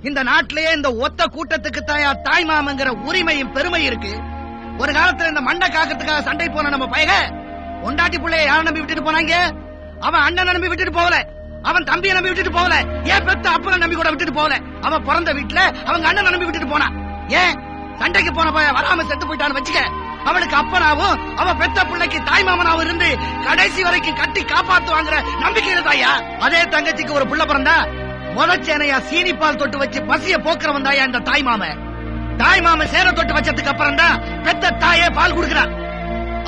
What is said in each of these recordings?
இந்த நாட்டிலேயே இந்த ஒத்த கூட்டத்துக்கு தாய் மாமங்கிற உரிமையும் பெருமை இருக்கு. ஒரு காலத்துல இந்த மண்டை காக்கிறதுக்காக சண்டை போன நம்ம பையக பொண்டாட்டி பிள்ளைய யாரை நம்பி விட்டுட்டு போனாங்க? அவன் அண்ணன் நம்பி விட்டுட்டு போகல, அவன் தம்பியை நம்பி விட்டுட்டு போகல, ஏன் பெத்த அப்பனை நம்பி கூட விட்டுட்டு போகல. அவன் பிறந்த வீட்டுல அவங்க அண்ணன் நம்பி விட்டுட்டு போனான். ஏன் சண்டைக்கு போன பையன் வராம செத்து போயிட்டான்னு வச்சுக்க, அவனுக்கு அப்பனாவும் அவன் பெத்த பிள்ளைக்கு தாய் மாமனாவும் இருந்து கடைசி வரைக்கும் கட்டி காப்பாத்துவாங்கிற நம்பிக்கையில தாயா. அதே தங்கச்சிக்கு ஒரு புள்ள பிறந்தா முதச்சேனையா சீனிப்பால் தொட்டு வச்சு பசிய போக்குறவன் தாயா இந்த தாய் மாமன் சேர தொட்டு வச்சதுக்கு அப்புறம் தான் பெத்த தாயே பால் குடுக்கிறான்.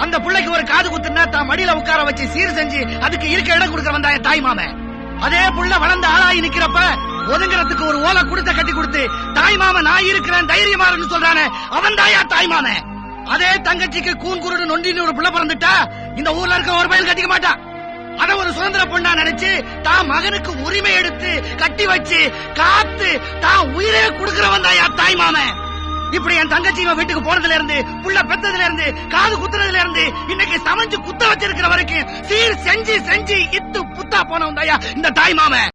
அந்த பிள்ளைக்கு ஒரு காது குத்துனா தான் மடியில உட்கார வச்சு சீர் செஞ்சு அதுக்கு இருக்க இடம் கொடுக்கறவன் தான் தாய் மாமன். அதே புள்ள வளர்ந்த ஆளாகி நிக்கிறப்ப ஒதுங்கிறதுக்கு ஒரு ஓலை குடுத்த கட்டி கொடுத்து தாய் மாமன் நான் இருக்கிறேன் தைரியமாறன்னு சொல்றானே அவன் தாயா தாய் மாமன். அதே தங்கச்சிக்கு கூன்குருடு நொண்டின்னு ஒரு புள்ள பிறந்துட்டா இந்த ஊர்ல இருக்க ஒரு பையன் கட்டிக்க மாட்டான். அத ஒரு சுதந்திர பொண்ணா நினைச்சு தான் மகனுக்கு உரிமை எடுத்து கட்டி வச்சு காத்து தான் உயிரே கொடுக்கிறவன் தாயா தாய் மாமன். இப்படி என் தங்கச்சி வீட்டுக்கு போனதுல இருந்து புள்ள பெத்ததுல இருந்து காது குத்துறதுல இருந்து இன்னைக்கு சமைஞ்சு குத்த வச்சிருக்கிற வரைக்கும் சீர் செஞ்சு செஞ்சு இத்து புத்தா போனவன் தாயா இந்த தாய் மாமன்.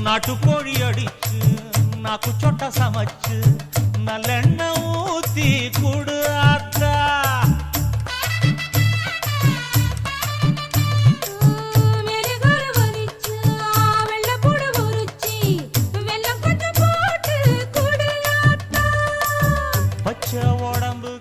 நாட்டுக்கோழி அடிச்சு நாக்கு சொட்ட சமைச்சு நல்லெண்ண ஊத்தி குடு ஆத்தா. பச்சை உடம்பு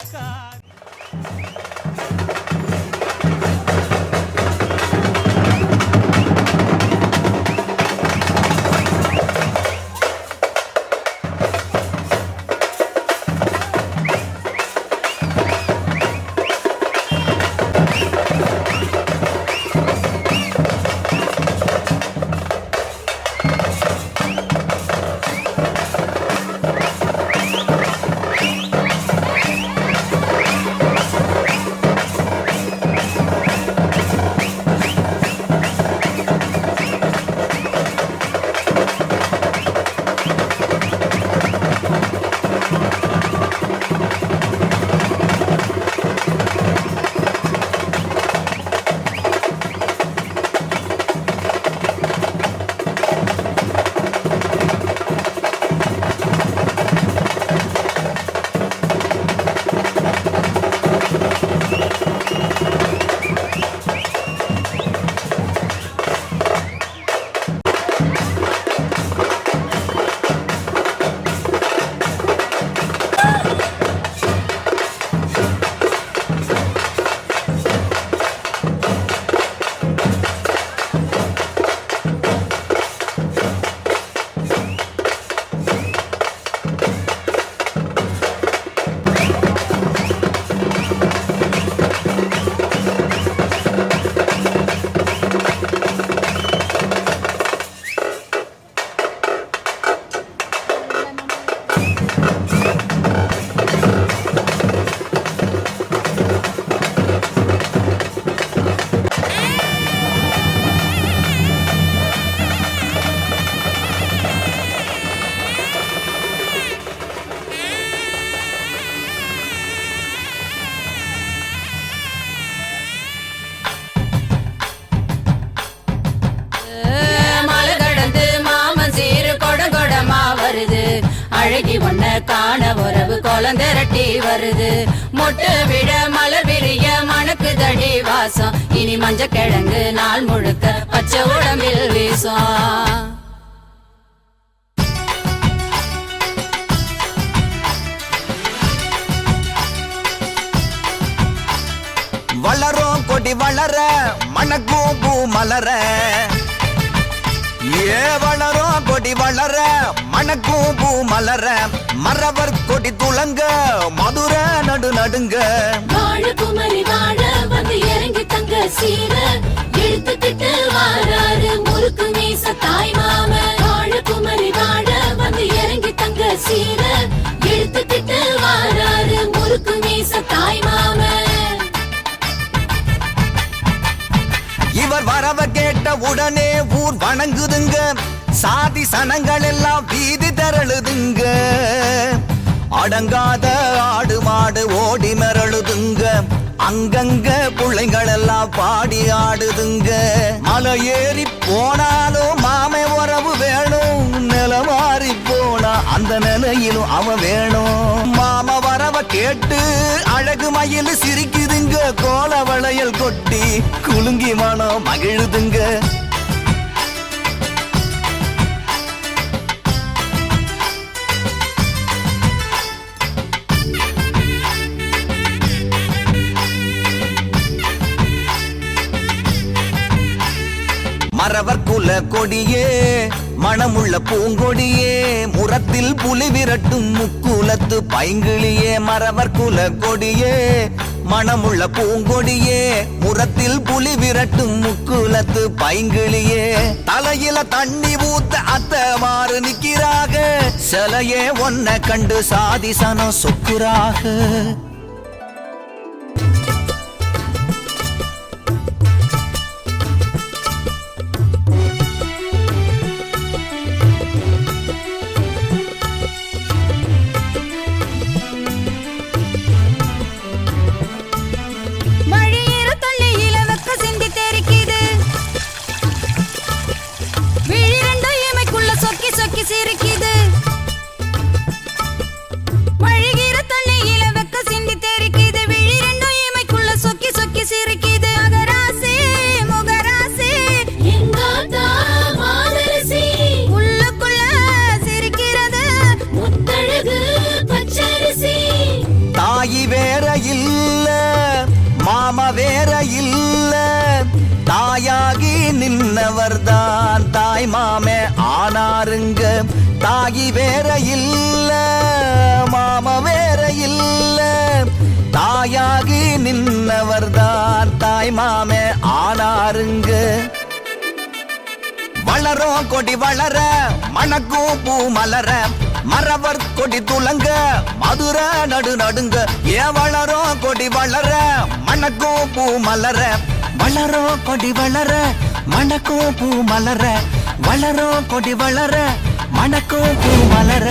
அழகி ஒன்ன காண உறவு குழந்திரட்டி வருது மொட்டு விழ மலர் விரிய மணக்கு தடி வாசம் இனி மஞ்ச கிழங்கு நாள் முழுக்க பச்சை உடம்பில் வீசும் வளரும் கொடி வளர மணக்கும் பூ மலர வளரும் கொடி வளர மணக்கும் பூ மலர மரவர் கொடி துளங்க மதுர நடு நடுங்க வாழ குமரி வாழ வந்து இறங்கி தங்க சீர எடுத்துக்கிட்டு வாராரு முறுக்கு மீச தாய் மாம வாழ குமரி வாழ வந்து இறங்கி தங்க சீர எடுத்துக்கிட்டு வாராரு முறுக்கு மீச தாய் மாம இவர் வரவ கேட்ட உடனே ஊர் வணங்குதுங்க சாதி சனங்கள் எல்லாம் வீதி திரளுதுங்க அடங்காத ஆடு மாடு ஓடி மிரளுதுங்க அங்கங்க பிள்ளைங்கள் எல்லாம் பாடி ஆடுதுங்க மலை ஏறி போனாலும் மாமை உறவு வேணும் நில மாறி போனா அந்த நிலையிலும் அவன் வேணும் மாம வரவ கேட்டு அழகு மயில் சிரிக்குதுங்க கோல வளையல் கொட்டி குலுங்கி மனம் மகிழுதுங்க மரவர் குல கொடியே மணமுள்ள பூங்கொடியே முரத்தில் புலி விரட்டும் முக்குலத்து பைங்கிளியே மரவர் குல கொடியே மணமுள்ள பூங்கொடியே முரத்தில் புலி விரட்டும் முக்குலத்து பைங்கிளியே தலையில தண்ணி ஊத்த அத்த மாறு நிக்கிறாக சிலையே ஒன்ன கண்டு சாதி சனம் சொக்குறாக வேற இல்ல மாமா வேற இல்ல தாயாகி நின்னவர்தான் தாய் மாமே ஆனாருங்க தாயி வேற இல்ல மாமா வேற இல்ல தாயாகி நின்னவர்தான் தாய் மாமே ஆனாருங்க வளரும் கொடி வளர மணக்கும் பூ மலர மரவர் கொடி துளங்க மதுர நடு நடுங்க வளரும் கொடி வளர மணக்கும் பூ மலர வளரும் கொடி வளர மணக்கும் பூ மலர வளரும் கொடி வளர மணக்கும் பூ மலர